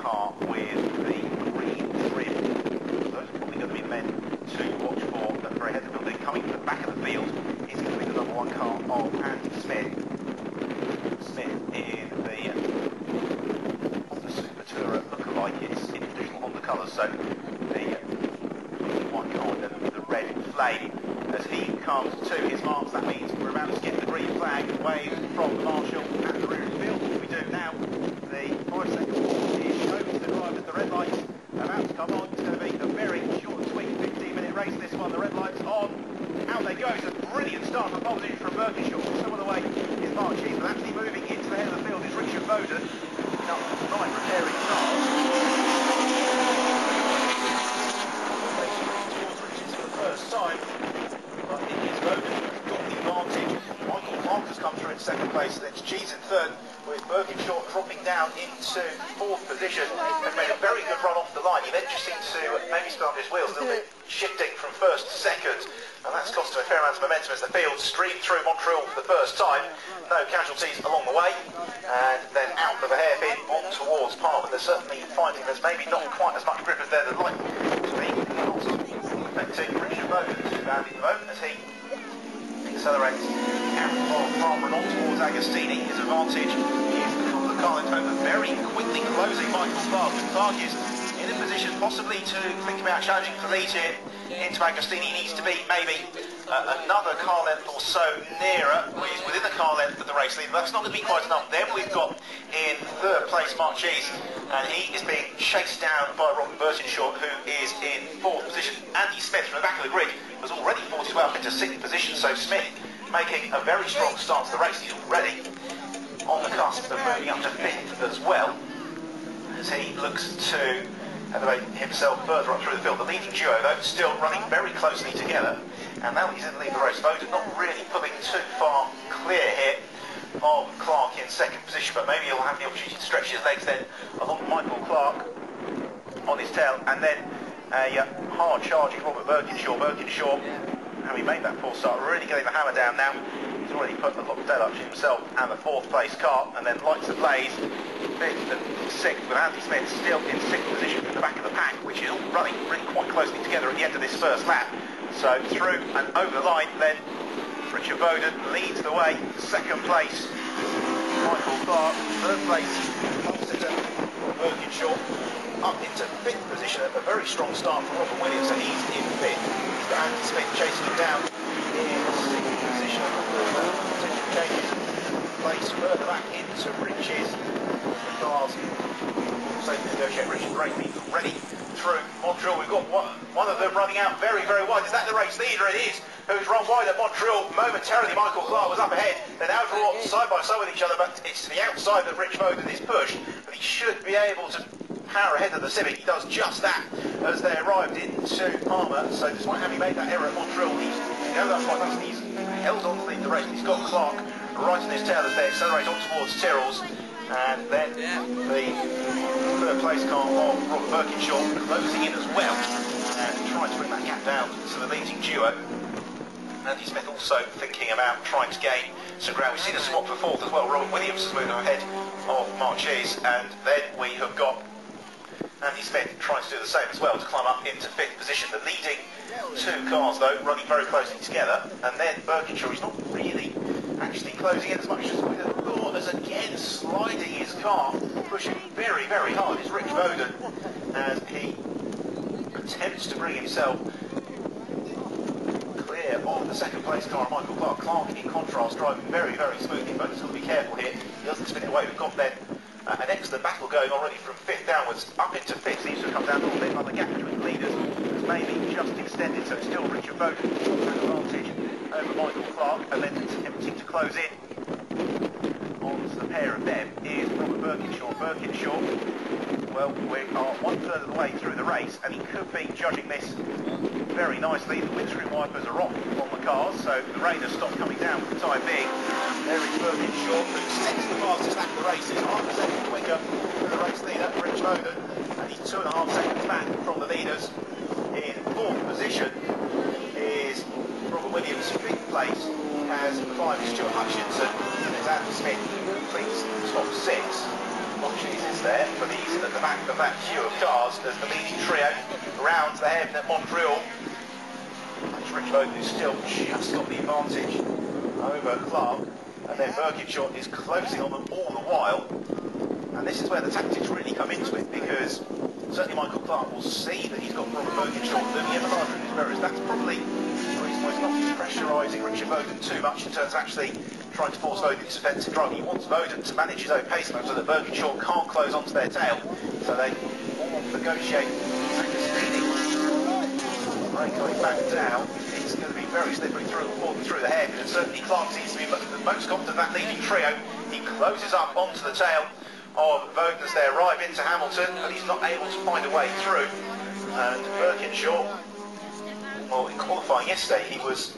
car with the green trim. Those are probably going to be the men to watch for at the very head of the building. Coming to the back of the field is going to be the number 1 car of Andy Smith. Smith in the Honda Super Tourer lookalike. It's in traditional Honda colours, so the white car and then the red flame. As he comes to his marks, that means we're about to get the green flag waved from the marshal at the rear of the field. What we do now, the 5-second pause is shown to the driver as the red lights about to come on. It's going to be a very short and sweet 15-minute race this one. The red lights on. Out they go. It's a brilliant start for pole position from Birkinshaw. Some of the way is Mark Cheese, but actually moving into the head of the field is Richard Bowden. Up 9 repairing cars. Towards Richards for the first time. But it is Bowden who's got the advantage. Michael Clark has come through in 2nd place, then it's Cheese in 3rd, with Birkinshaw dropping down into 4th position. Has made a very good run off the line. He then just seemed to maybe start his wheels a little bit, shifting from 1st to 2nd, and that's cost him a fair amount of momentum as the field streamed through Montreal for the first time. No casualties along the way, and then out of a hairpin on towards Palmer. They're certainly finding there's maybe not quite as much grip as they'd like to be. Affecting Richard Bowden too badly at the moment as he accelerates out of Palmer and on towards Agostini. His advantage is the car left over very quickly closing Michael Clark, and Clark is in a position possibly to think about challenging for lead here into Agostini. He needs to be maybe another car length or so nearer. He's within the car length of the race leader. That's not going to be quite enough. Then we've got in 3rd place Mark Cheese, and he is being chased down by Robert Birkinshaw, who is in 4th position. Andy Smith from the back of the grid was already 40 well into 6th position, so Smith making a very strong start to the race. He's already on the cusp of moving up to 5th as well, as he looks to elevate himself further up through the field. The leading duo, though, still running very closely together, and now he's in the lead of the race. Bowden not really pulling too far clear here of Clark in 2nd position, but maybe he'll have the opportunity to stretch his legs then along Michael Clark on his tail, and then a hard charging Robert Birkinshaw. Birkinshaw, having made that full start, really getting the hammer down now. He's already put a lot of tail up to himself and the 4th place car, and then lights ablaze 5th and 6th, with Andy Smith still in 6th position at the back of the pack, which is all running really quite closely together at the end of this first lap. So through and over the line then Richard Bowden leads the way. 2nd place Michael Clark, 3rd place Snetterton, Birkinshaw up into 5th position. A very strong start for Robert Williams, so he's in 5th. Andy Smith chasing him down in 6th position. Potential changes place further back into Rich's. The cars also negotiate Rich's greatly ready through Montreal. We've got one of them running out very, very wide. Is that the race leader? It is, who's run wide at Montreal momentarily. Michael Clark was up ahead. They're now drawn side by side with each other, but it's to the outside that Rich Bowden is pushed. But he should be able to power ahead of the Civic. He does just that as they arrived into Palmer. So despite having made that error at Montreal, he's held up quite nicely. He's held on to lead the race. He's got Clark right on his tail as they accelerate on towards Tyrrell's. And then the 3rd place car of Robert Birkinshaw closing in as well and trying to bring that gap down to the leading duo. Andy Smith also thinking about trying to gain some ground. We've seen a swap for 4th as well. Robert Williams has moved ahead of Mark Cheese, and then we have got Andy Smith trying to do the same as well to climb up into 5th position. The leading 2 cars though running very closely together, and then Birkinshaw is not really actually closing in as much as we have thought, as again sliding his car, pushing very, very hard is Rich Bowden as he attempts to bring himself clear of the 2nd place car of Michael Clark. Clark in contrast driving very, very smoothly. Bowden's got to be careful here, he doesn't spin it away. We've got then an excellent battle going already from 5th downwards up into 5th. Seems to have come down a little bit, but the gap between the leaders has maybe just extended, so it's still Richard Bowden an advantage over Michael Clark, and then attempting to close in onto the pair of them is Robert Birkinshaw. Birkinshaw, well, we are 1/3 of the way through the race, and he could be judging this very nicely. The windscreen wipers are off on the cars, so the rain has stopped coming down for the time being. There is Birkinshaw, who sets the fastest lap of the race. He's half a second quicker than the race leader, Rich Bowden, and he's 2.5 seconds back from the leaders. In 4th position is Robert Williams. 5th place has climbed Stuart Hutchinson, and there's Adam Smith who completes top 6 watches is there for these at the back of that queue of cars as the leading trio rounds the head at Montreal. It's Rich Bowden who's still just got the advantage over Clark, and then Birkinshaw is closing on them all the while. And this is where the tactics really come into it, because certainly Michael Clark will see that he's got Robert Birkinshaw looming ever larger in his mirrors. That's probably the reason why he's not pressurising Richard Bowden too much in terms of actually trying to force Bowden into defensive drive. He wants Bowden to manage his own pace so that Birkinshaw can't close onto their tail. So they all negotiate speeding. Right, going back down, it's going to be very slippery through the head, and certainly Clark seems to be the most confident of that leading trio. He closes up onto the tail of Bowden as they arrive into Hamilton, but he's not able to find a way through. And Birkinshaw, well, in qualifying yesterday, he was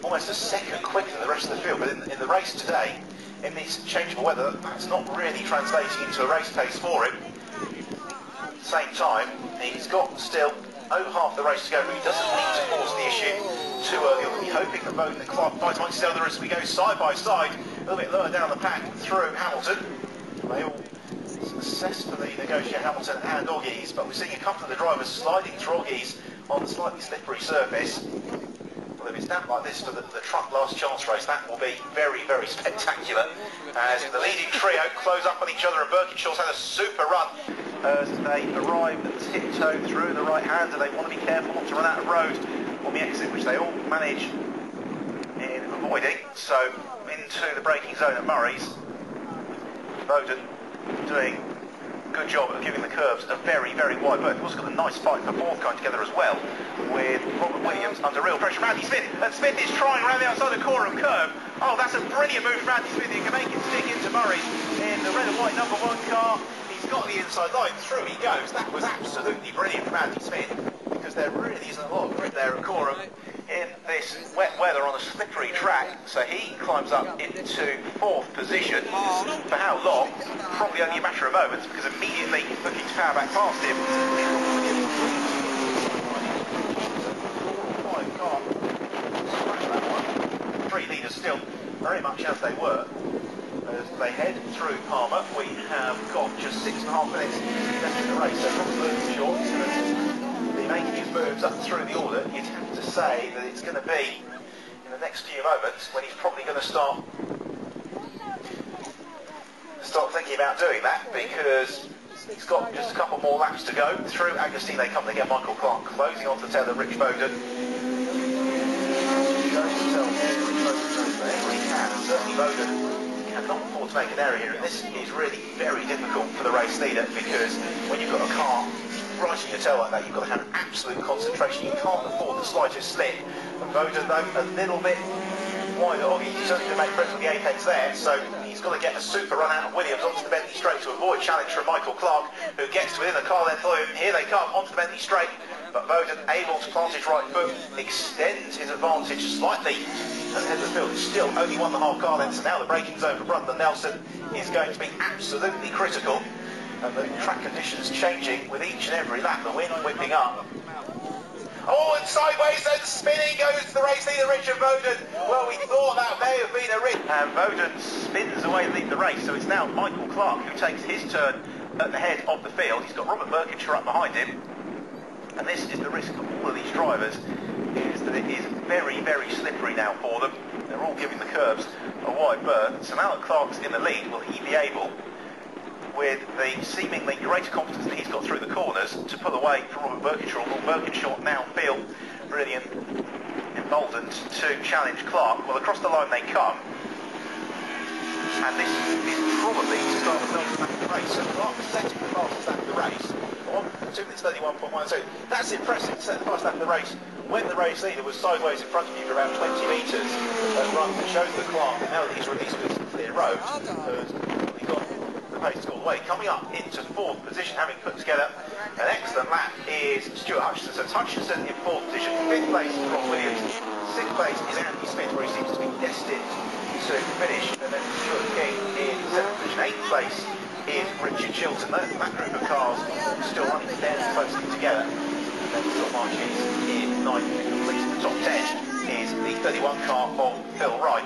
almost a second quicker than the rest of the field, but in the race today, in this changeable weather, that's not really translating into a race pace for him. At the same time, he's got still over half the race to go, but he doesn't need to force the issue too early. We'll be hoping that Bowden and Clark fight amongst each other as we go side by side, a little bit lower down the pack through Hamilton. They all successfully negotiate Hamilton and Oggies, but we're seeing a couple of the drivers sliding through Oggies on the slightly slippery surface. Well, if it's damp like this for the truck last chance race, that will be very, very spectacular. As the leading trio close up on each other, and Birkinshaw's had a super run as they arrive and tiptoe through the right hand, and they want to be careful not to run out of road on the exit, which they all manage in avoiding. So into the braking zone at Murray's. Bowden doing a good job of giving the curves a very, very wide berth. He's also got a nice fight for fourth going together as well, with Robert Williams under real pressure. Randy Smith, and Smith is trying around the outside the corner and curve. Oh, that's a brilliant move from Randy Smith. He can make it stick into Murray in the red and white #1 car. He's got the inside line, through he goes. That was absolutely brilliant from Randy Smith, because there really isn't a lot of grip there at Corham in this wet weather on a slippery track. So he climbs up into fourth position. For how long? Probably only a matter of moments, because immediately looking to power back past him. Three leaders still very much as they were. As they head through Palmer, we have got just 6.5 minutes left in the race. So Robert Birkinshaw is going to be making his moves up through the order. You'd have to say that it's going to be in the next few moments when he's probably going to start thinking about doing that, because he's got just a couple more laps to go through Agostino. They come together. Michael Clark closing onto the tail of Rich Bowden. Certainly Bowden cannot afford to make an error here, and this is really very difficult for the race leader, because when you've got a car right in your tail like that, you've got to have absolute concentration. You can't afford the slightest slip. And Bowden, though, a little bit wider. Oggie, he's only going to make friends with the apex there, so he's got to get a super run out of Williams onto the Bentley straight to avoid challenge from Michael Clark, who gets within a car length of him. Here they come onto the Bentley straight, but Bowden able to plant his right foot, extends his advantage slightly at the head of the field. It's still only 1.5 car lengths, and now the braking zone for Brundle Nelson is going to be absolutely critical. And the track conditions changing with each and every lap, the wind whipping up. Oh, and sideways and spinning goes the race leader, Richard Bowden. Well, we thought that may have been a risk. And Bowden spins away to lead the race, so it's now Michael Clark who takes his turn at the head of the field. He's got Robert Birkinshaw up behind him. And this is the risk of all of these drivers, is that it is very, very slippery now for them. They're all giving the curves a wide berth. So now that Clark's in the lead, will he be able, with the seemingly greater confidence that he's got through the corners, to pull away from Robert Birkinshaw? Will Birkinshaw now feel really emboldened to challenge Clark? Well, across the line they come, and this is probably to start the fastest lap of the race. So Clark setting the fastest lap of the race on 2 minutes 31.12. That's impressive to set the fastest lap of the race when the race leader was sideways in front of you for around 20 metres at run. It shows that Clark, now that he's released with some clear road, has got the pace all the way. Coming up into fourth position, having put together an excellent lap, is Stuart Hutchinson. So it's Hutchinson in fourth position. Fifth place is Rob Williams. Sixth place is Andy Smith, where he seems to be destined to finish. And then Stuart King in seventh position. Eighth place is Richard Chilton. That group of cars still running fairly closely together. And then Phil Marchese in ninth, completing the top 10 is the 31 car of Phil Wright.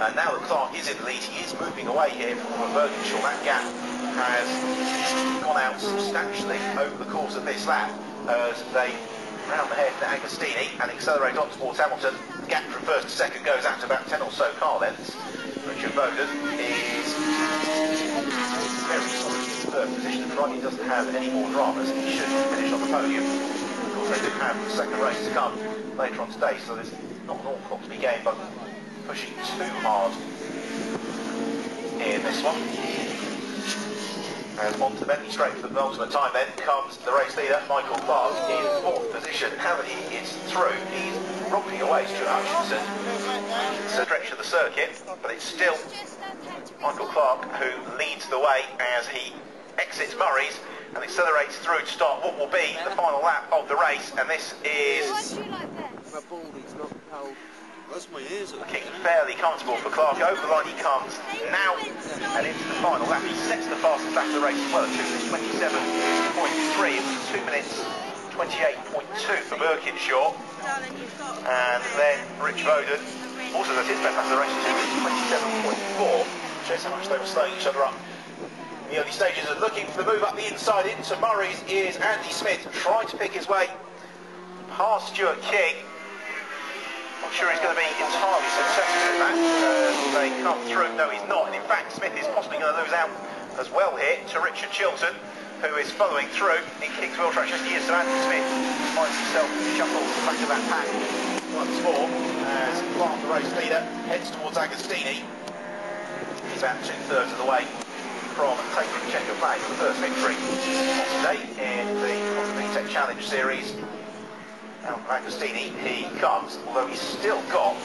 And now that Clark is in the lead, he is moving away here from Bergenshaw. That gap has gone out substantially over the course of this lap as they round the head to Agostini and accelerate on towards Hamilton. The gap from first to second goes out to about 10 or so car lengths. Richard Bowden is very solid in third position, provided he doesn't have any more dramas. He should finish on the podium. Of course, they do have the second race to come later on today, so there's not an awful lot to be gained by pushing too hard in this one. And on to the Bentley straight for the ultimate time then comes the race leader, Michael Clark, in fourth position. Now that he is through, he's romping away Stuart Hutchinson. It's a stretch of the circuit, but it's still Michael Clark who leads the way as he exits Murray's and accelerates through to start what will be the final lap of the race. And this is looking fairly comfortable for Clark. Over the line he comes now and into the final lap. He sets the fastest lap of the race as well at 2 minutes 27.3. It was 2 minutes 28.2 for Birkinshaw. And then Rich Bowden also does his best lap of the race at 2 minutes 27.4. Shows how much they were slowing each other up in the early stages. And looking for the move up the inside into Murray's is Andy Smith, trying to pick his way past Stuart King. Not sure he's going to be entirely successful in that. They come through. No, he's not. And in fact, Smith is possibly going to lose out as well here to Richard Chilton, who is following through in King's Wheel Track just years. So Andy Smith finds himself shuffled to the back of that pack once more as Clark, the race leader, heads towards Agostini. He's about 2/3 of the way from taking the checker flag for the first victory today in the VTEC Challenge Series. Out of Agostini he comes, although he's still got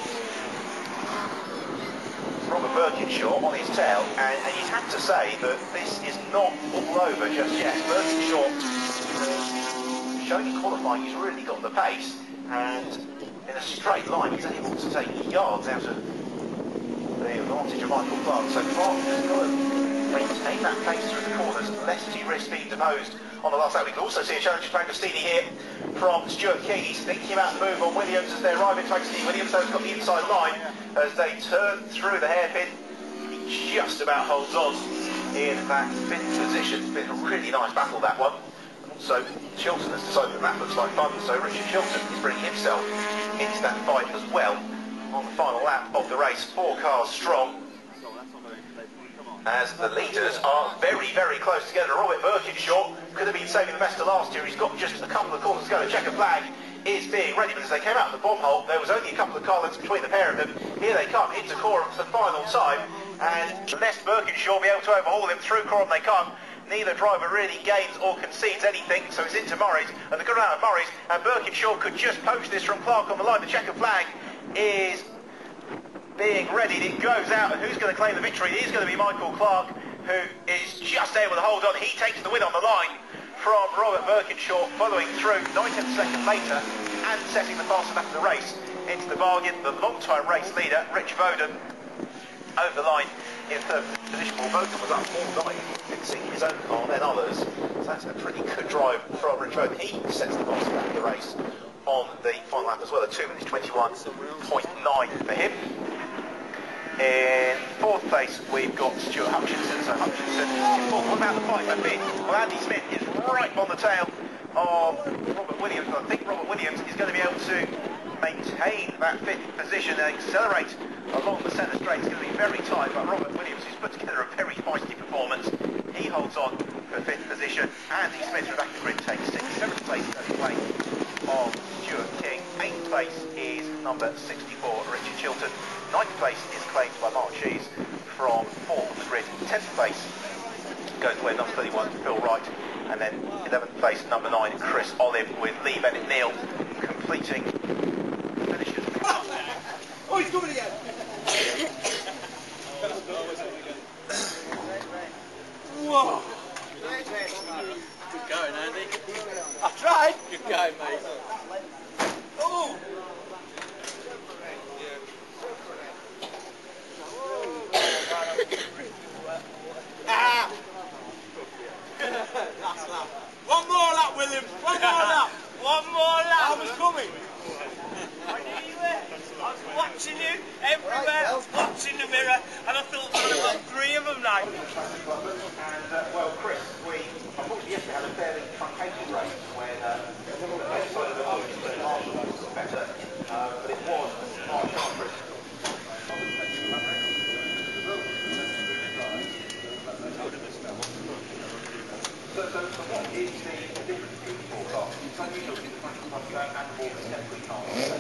Robert Birkinshaw on his tail, and you'd have to say that this is not all over just yet. Birkinshaw, showing in qualifying, he's really got the pace, and in a straight line he's able to take yards out of the advantage of Michael Clark. So Clark has got to maintain that pace through the corners, lest he risk being deposed on the last lap. We can also see a challenge to Agostini here from Stuart King. He's thinking about the move on Williams as they arrive into Agostini. Williams has got the inside line as they turn through the hairpin. He just about holds on in that fifth position. It's been a really nice battle, that one. Also, Chilton has decided that looks like fun, so Richard Chilton is bringing himself into that fight as well on the final lap of the race. 4 cars strong, as the leaders are very, very close together. Robert Birkinshaw could have been saving the best to last year. He's got just a couple of corners to go. The checker flag is being ready, but as they came out of the bomb hole, there was only a couple of car lengths between the pair of them. Here they come into Coram for the final time, and lest Birkinshaw be able to overhaul him through Coram, they can't. Neither driver really gains or concedes anything, so it's into Murray's, and they've got out of Murray's, and Birkinshaw could just poach this from Clark on the line. The checker flag is being readied. It goes out, and who's going to claim the victory? It is going to be Michael Clark, who is just able to hold on. He takes the win on the line from Robert Birkinshaw, following through 9/10 seconds later and setting the fastest lap of the race into the bargain. The long-time race leader, Rich Bowden, over the line in third position. Well, Bowden was up all night fixing his own car and then others, so that's a pretty good drive from Rich Bowden. He sets the fastest lap of the race on the final lap as well at 2 minutes 21.9 for him. In fourth place we've got Stuart Hutchinson. So Hutchinson in fourth. What about the fight for fifth? Well, Andy Smith is right on the tail of Robert Williams. I think Robert Williams is going to be able to maintain that fifth position and accelerate along the centre straight. It's going to be very tight, but Robert Williams, who's put together a very feisty performance, he holds on for fifth position. Andy Smith from back of the grid takes sixth. Seventh place is only place of Stuart King. Eighth place is number 64, Richard Chilton. Ninth place is claimed by Mark Cheese from fourth on the grid. 10th place goes away, number 31, Phil Wright. And then 11th place, number 9, Chris Olive, with Lee Bennett-Neal completing finishes. Oh, he's coming again! Whoa! Good going, Andy. I tried. Good going, mate. Oh! One more lap, Williams. One more lap. One more lap. I was coming. I knew you were. I was watching you everywhere. I was watching the we had a fairly truncated race where the left side of the road was better, but it was not sharp. So what is the difference between the four cars? It's unusual to see the front of the and more contemporary cars.